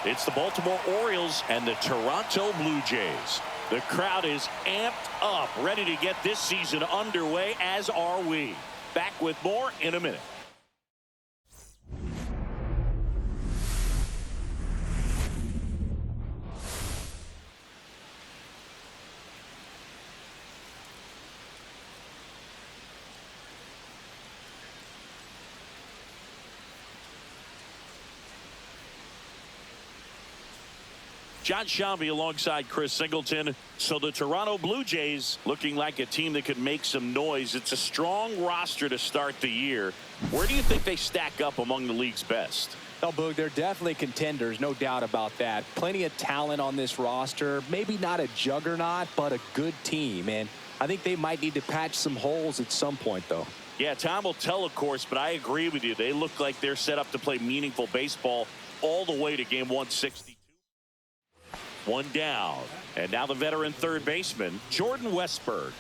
It's the Baltimore Orioles and the Toronto Blue Jays. The crowd is amped up, ready to get this season underway, as are we. Back with more in a minute. John Shambi alongside Chris Singleton. So the Toronto Blue Jays looking like a team that could make some noise. It's a strong roster to start the year. Where do you think they stack up among the league's best? Oh, Boog, they're definitely contenders, no doubt about that. Plenty of talent on this roster. Maybe not a juggernaut, but a good team. And I think they might need to patch some holes at some point, though. Yeah, time will tell, of course, but I agree with you. They look like they're set up to play meaningful baseball all the way to game 162. One down, and now the veteran third baseman, Jordan Westburg.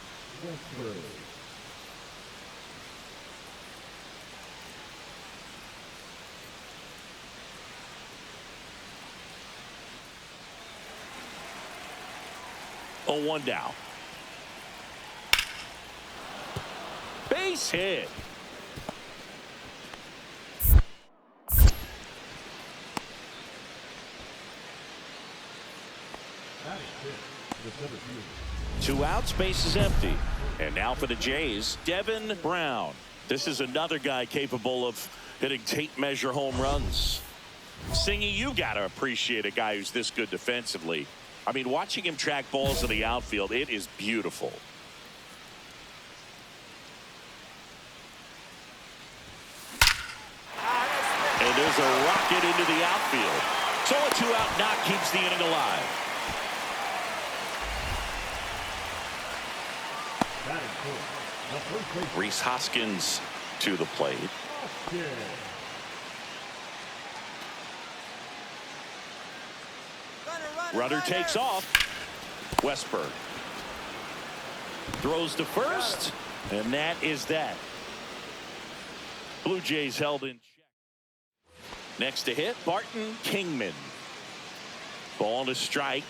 Oh, one down. Base hit. Two outs, base is empty. And now for the Jays, Devin Brown. This is another guy capable of hitting tape measure home runs. Singy, you got to appreciate a guy who's this good defensively. I mean, watching him track balls in the outfield, it is beautiful. And there's a rocket into the outfield. So a two-out knock keeps the inning alive. Rhys Hoskins to the plate. Runner takes off. Westburg throws to first, and that is that. Blue Jays held in check. Next to hit, Barton Kingman. Ball to strike.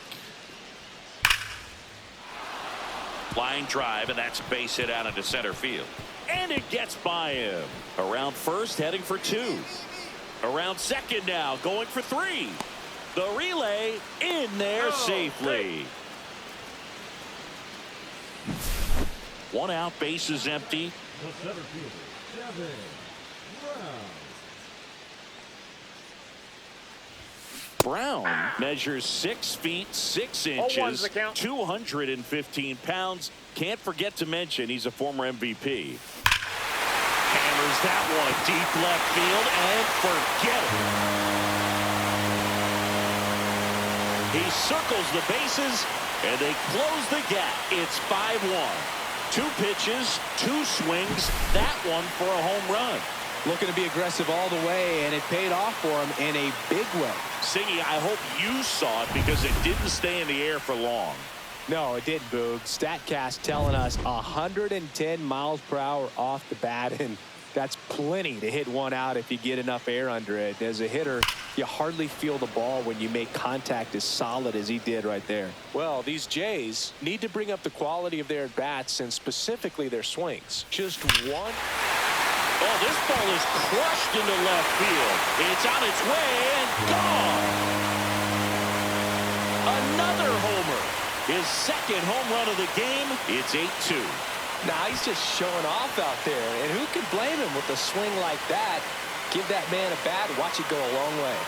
Line drive, and that's a base hit out into center field. And it gets by him. Around first, heading for two. Around second now, going for three. The relay in there safely. One out, base is empty. The center fielder, Devin Brown measures 6 feet 6 inches, 215 pounds. Can't forget to mention he's a former MVP. Hammers that one deep left field and forget it. He circles the bases and they close the gap. It's 5-1. 2 pitches, 2 swings, that one for a home run. Looking to be aggressive all the way, and it paid off for him in a big way. Singy, I hope you saw it because it didn't stay in the air for long. No, it didn't, Boog. StatCast telling us 110 miles per hour off the bat, and that's plenty to hit one out if you get enough air under it. As a hitter, you hardly feel the ball when you make contact as solid as he did right there. Well, these Jays need to bring up the quality of their at-bats and specifically their swings. Just one. Oh, this ball is crushed into left field. It's on its way and gone. Another homer. His second home run of the game. It's 8-2. Nah, he's just showing off out there. And who can blame him with a swing like that? Give that man a bat, watch it go a long way.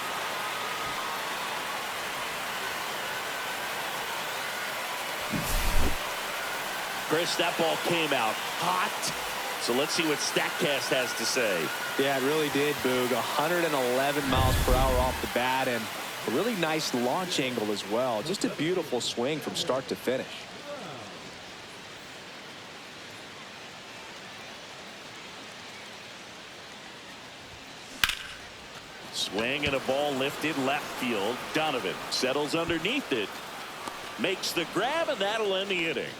Chris, that ball came out hot. So let's see what StatCast has to say. Yeah, it really did, Boog. 111 miles per hour off the bat and a really nice launch angle as well. Just a beautiful swing from start to finish. Swing and a ball lifted left field. Donovan settles underneath it. Makes the grab, and that'll end the inning.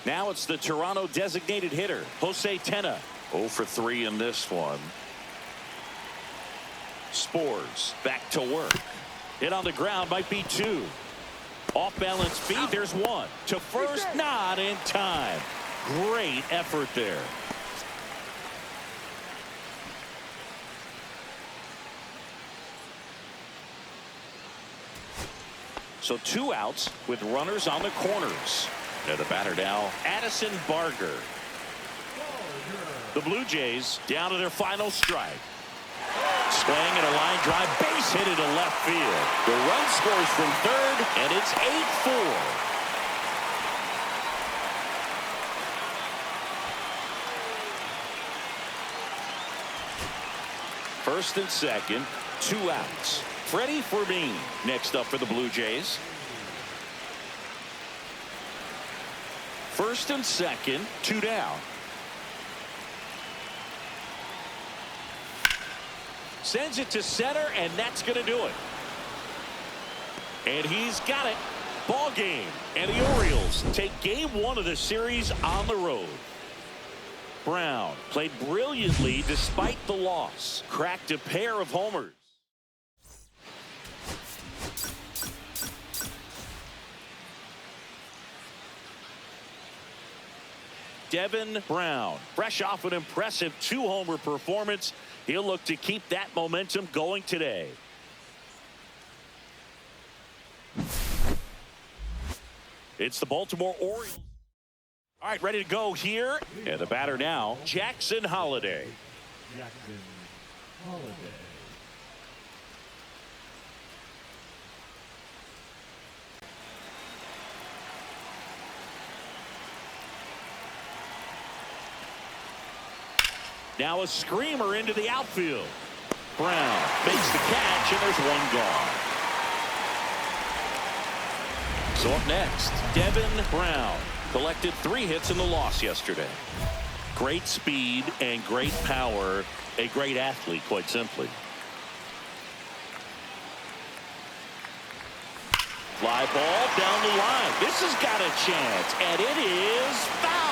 Now it's the Toronto designated hitter, Jose Tena. 0 for 3 in this one. Spores back to work. Hit on the ground might be 2. Off balance feed. There's 1 to first, not in time. Great effort there. So 2 outs with runners on the corners. Now the batter now, Addison Barger. The Blue Jays down to their final strike. Swing and a line drive, base hit into left field. The run scores from third, and it's 8-4. First and second, 2 outs. Freddie Fermin next up for the Blue Jays. First and second, 2 down. Sends it to center, and that's going to do it. And he's got it. Ball game. And the Orioles take game 1 of the series on the road. Brown played brilliantly despite the loss. Cracked a pair of homers. Devin Brown, fresh off an impressive 2-homer performance. He'll look to keep that momentum going today. It's the Baltimore Orioles. All right, ready to go here. And the batter now, Jackson Holliday. Jackson Holliday. Now a screamer into the outfield. Brown makes the catch, and there's 1 gone. So up next, Devin Brown collected 3 hits in the loss yesterday. Great speed and great power. A great athlete, quite simply. Fly ball down the line. This has got a chance, and it is foul.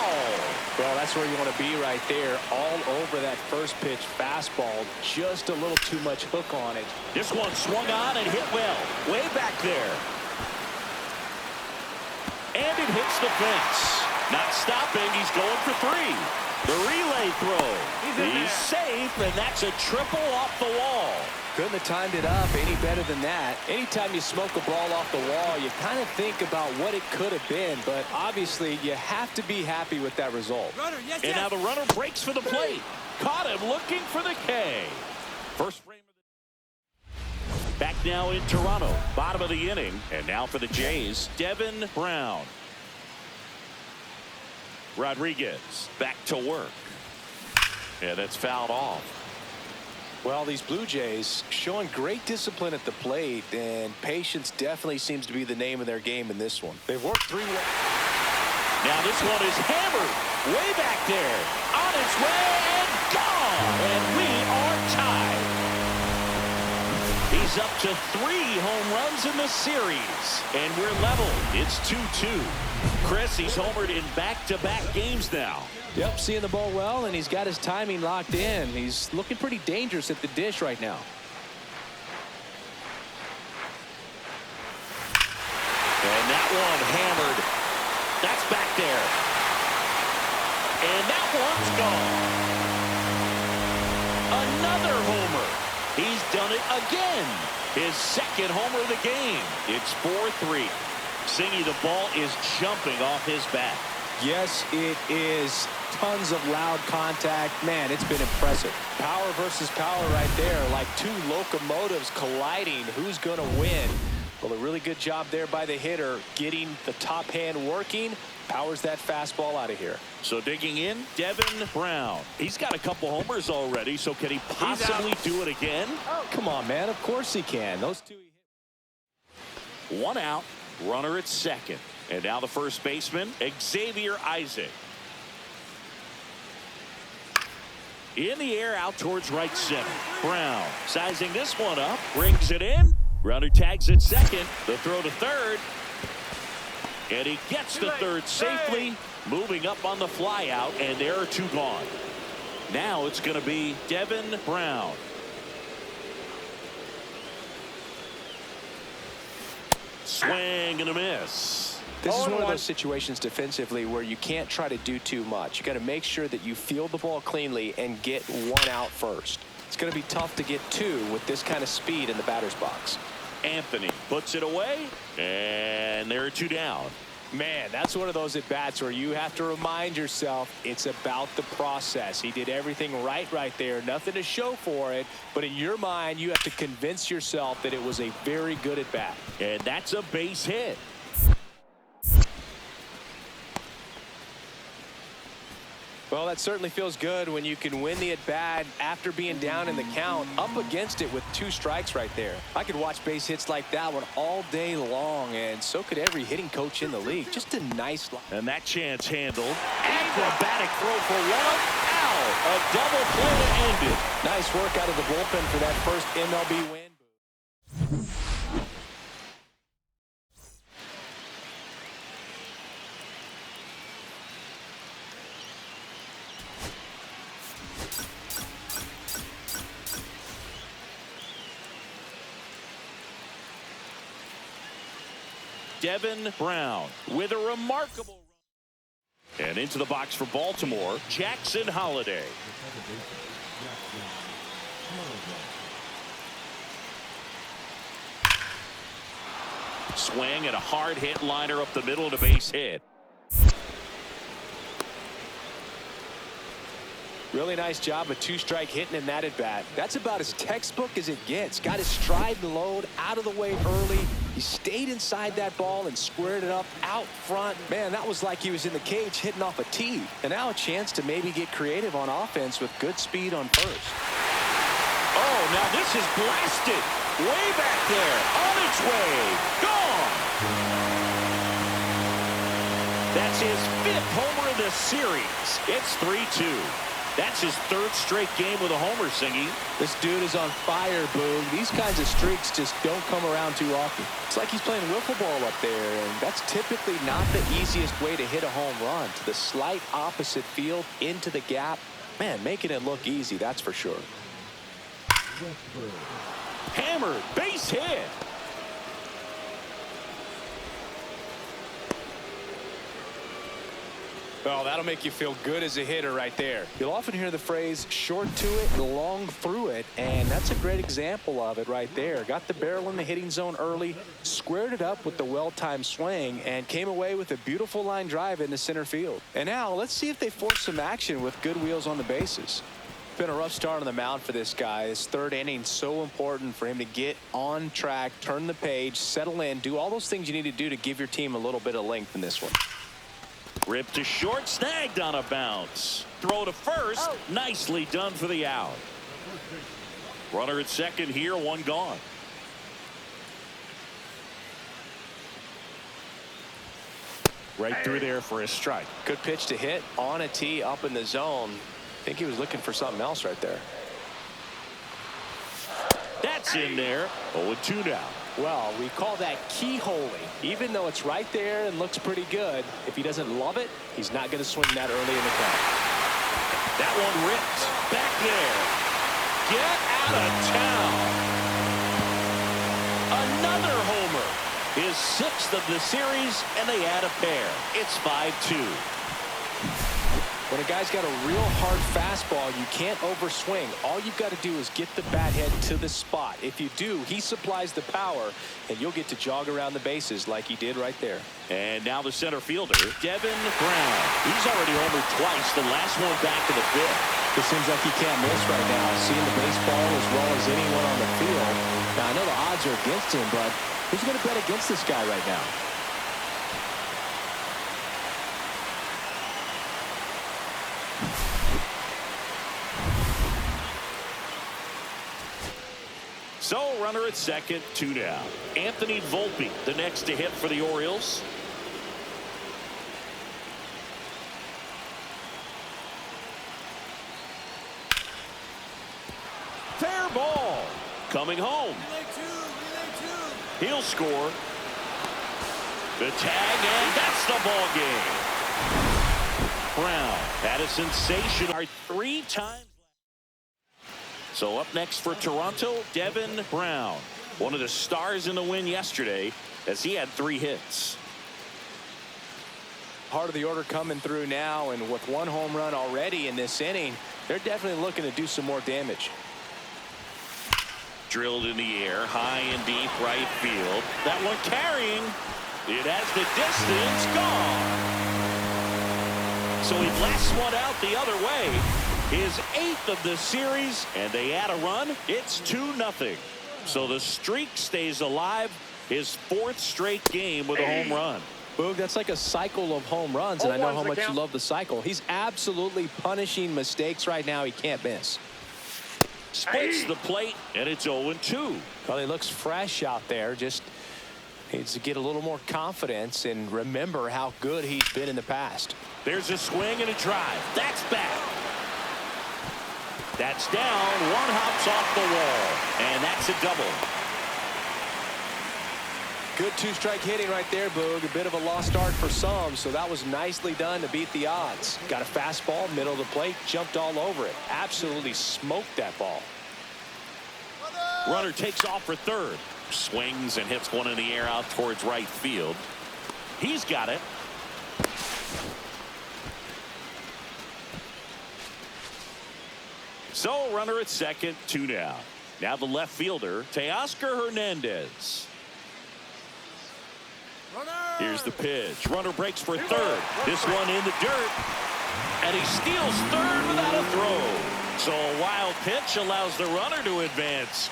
Well, that's where you want to be right there. All over that first pitch fastball. Just a little too much hook on it. This one swung on and hit well. Way back there. And it hits the fence. Not stopping. He's going for 3. The relay throw. He's safe, and that's a triple off the wall. Couldn't have timed it up any better than that. Anytime you smoke a ball off the wall, you kind of think about what it could have been, but obviously you have to be happy with that result. Runner, yes, And yes. now the runner breaks for the plate. Caught him looking for the K. First frame of the back now in Toronto. Bottom of the inning. And now for the Jays, Devin Brown. Rodriguez back to work. And it's fouled off. Well, these Blue Jays showing great discipline at the plate, and patience definitely seems to be the name of their game in this one. They've worked 3 ways. Now this one is hammered way back there. On its way and gone. And we are tied. He's up to 3 home runs in the series. And we're level. It's 2-2. Chris, he's homered in back-to-back games now. Yep, seeing the ball well, and he's got his timing locked in. He's looking pretty dangerous at the dish right now. And that one hammered. That's back there. And that one's gone. Another homer. He's done it again. His 2nd homer of the game. It's 4-3. Singy, the ball is jumping off his bat. Yes, it is. Tons of loud contact. Man, it's been impressive. Power versus power right there, like 2 locomotives colliding. Who's going to win? Well, a really good job there by the hitter, getting the top hand working. Powers that fastball out of here. So digging in, Devin Brown. He's got a couple homers already, so can he possibly do it again? Oh, come on, man. Of course he can. Those 2 he hit. 1 out, runner at second. And now the first baseman, Xavier Isaac. In the air out towards right center. Brown sizing this one up, brings it in. Runner tags at second. The throw to third. And he gets the third safely. Moving up on the fly out, and there are 2 gone. Now it's going to be Devin Brown. Swing and a miss. This is one of those situations defensively where you can't try to do too much. You got to make sure that you field the ball cleanly and get one out first. It's going to be tough to get two with this kind of speed in the batter's box. Anthony puts it away, and there are two down. Man, that's one of those at-bats where you have to remind yourself it's about the process. He did everything right there. Nothing to show for it. But in your mind, you have to convince yourself that it was a very good at-bat. And that's a base hit. Well, that certainly feels good when you can win the at-bat after being down in the count, up against it with 2 strikes right there. I could watch base hits like that one all day long, and so could every hitting coach in the league. Just a nice line. And that chance handled. Acrobatic throw for one. Out. A double play to end it. Nice work out of the bullpen for that first MLB win. Devin Brown with a remarkable run. And into the box for Baltimore, Jackson Holliday. Swing and a hard hit liner up the middle and a base hit. Really nice job of 2-strike hitting in that at-bat. That's about as textbook as it gets. Got his stride and load out of the way early. He stayed inside that ball and squared it up out front. Man, that was like he was in the cage hitting off a tee. And now a chance to maybe get creative on offense with good speed on first. Oh, now this is blasted. Way back there. On its way. Gone. That's his 5th homer in the series. It's 3-2. That's his 3rd straight game with a homer, Singy. This dude is on fire, Boog. These kinds of streaks just don't come around too often. It's like he's playing wiffle ball up there, and that's typically not the easiest way to hit a home run. To the slight opposite field, into the gap. Man, making it look easy, that's for sure. Hammered, base hit. Well, that'll make you feel good as a hitter right there. You'll often hear the phrase short to it, long through it, and that's a great example of it right there. Got the barrel in the hitting zone early, squared it up with the well-timed swing, and came away with a beautiful line drive into center field. And now let's see if they force some action with good wheels on the bases. Been a rough start on the mound for this guy. His 3rd inning so important for him to get on track, turn the page, settle in, do all those things you need to do to give your team a little bit of length in this one. Ripped to short, snagged on a bounce. Throw to first. Nicely done for the out. Runner at second here, 1 gone. Right through there for a strike. Good pitch to hit on a tee up in the zone. I think he was looking for something else right there. That's in there. 0-2 now. Well, we call that keyholing. Even though it's right there and looks pretty good, if he doesn't love it, he's not going to swing that early in the count. That one ripped. Back there. Get out of town. Another homer. His 6th of the series, and they add a pair. It's 5-2. When a guy's got a real hard fastball, you can't overswing. All you've got to do is get the bat head to the spot. If you do, he supplies the power, and you'll get to jog around the bases like he did right there. And now the center fielder, Devin Brown. He's already homered twice, the last one back in the 5th. It seems like he can't miss right now, seeing the baseball as well as anyone on the field. Now, I know the odds are against him, but who's going to bet against this guy right now? So, runner at second, 2 down. Anthony Volpe, the next to hit for the Orioles. Fair ball. Coming home. He'll score. The tag, and that's the ball game. Brown had a sensational 3 times. So up next for Toronto, Devin Brown. One of the stars in the win yesterday as he had 3 hits. Part of the order coming through now, and with 1 home run already in this inning, they're definitely looking to do some more damage. Drilled in the air, high and deep right field. That one carrying. It has the distance, gone. So he blasts one out the other way. His 8th of the series, and they add a run. It's 2-0. So the streak stays alive. His 4th straight game with a home run. Boog, that's like a cycle of home runs, and I know how much you love the cycle. He's absolutely punishing mistakes right now he can't miss. Splits the plate, and it's 0-2. Well, he looks fresh out there. Just needs to get a little more confidence and remember how good he's been in the past. There's a swing and a drive. That's back. That's down. 1 hops off the wall, and that's a double. Good 2-strike hitting right there, Boog. A bit of a lost start for some, so that was nicely done to beat the odds. Got a fastball, middle of the plate, jumped all over it. Absolutely smoked that ball. Runner takes off for third. Swings and hits one in the air out towards right field. He's got it. So runner at second, 2 down. Now the left fielder, Teoscar Hernandez. Here's the pitch. Runner breaks for third. This one in the dirt. And he steals third without a throw. So a wild pitch allows the runner to advance.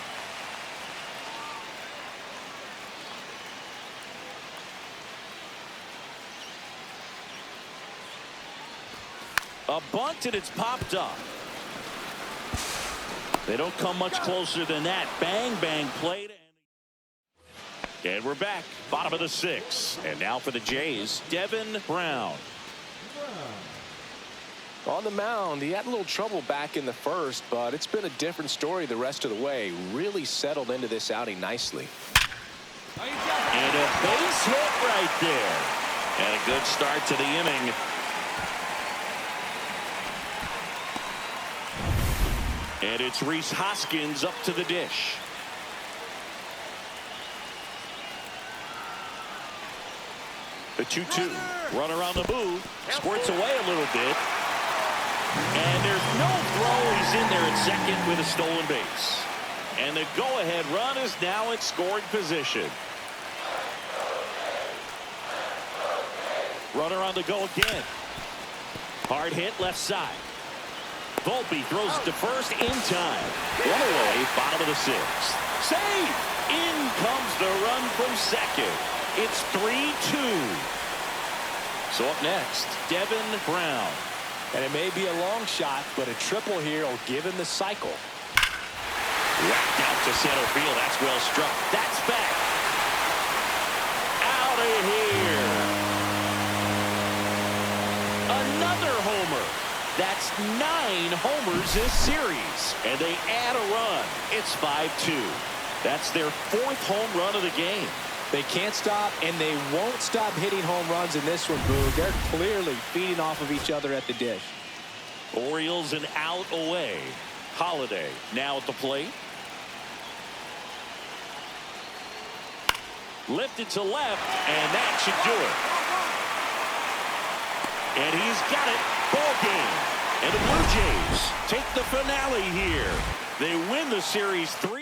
A bunt, and it's popped up. They don't come much closer than that. Bang, bang played. And we're back. Bottom of the 6th. And now for the Jays, Devin Brown. On the mound, he had a little trouble back in the first, but it's been a different story the rest of the way. Really settled into this outing nicely. And a base hit right there. And a good start to the inning. And it's Rhys Hoskins up to the dish. The 2-2. Runner on the move. Squirts away a little bit. And there's no throw. He's in there at second with a stolen base. And the go-ahead run is now in scoring position. Runner on the go again. Hard hit left side. Volpe throws it to first in time. 1 away, bottom of the 6th. Save! In comes the run from second. It's 3-2. So up next, Devin Brown. And it may be a long shot, but a triple here will give him the cycle. Whacked out to center field. That's well struck. That's back. Out of here. Another homer. That's 9 homers this series. And they add a run. It's 5-2. That's their 4th home run of the game. They can't stop, and they won't stop hitting home runs in this one, Boog. They're clearly feeding off of each other at the dish. Orioles an out away. Holiday now at the plate. Lifted to left, and that should do it. And he's got it. Ball game. And the Blue Jays take the finale here. They win the series 3.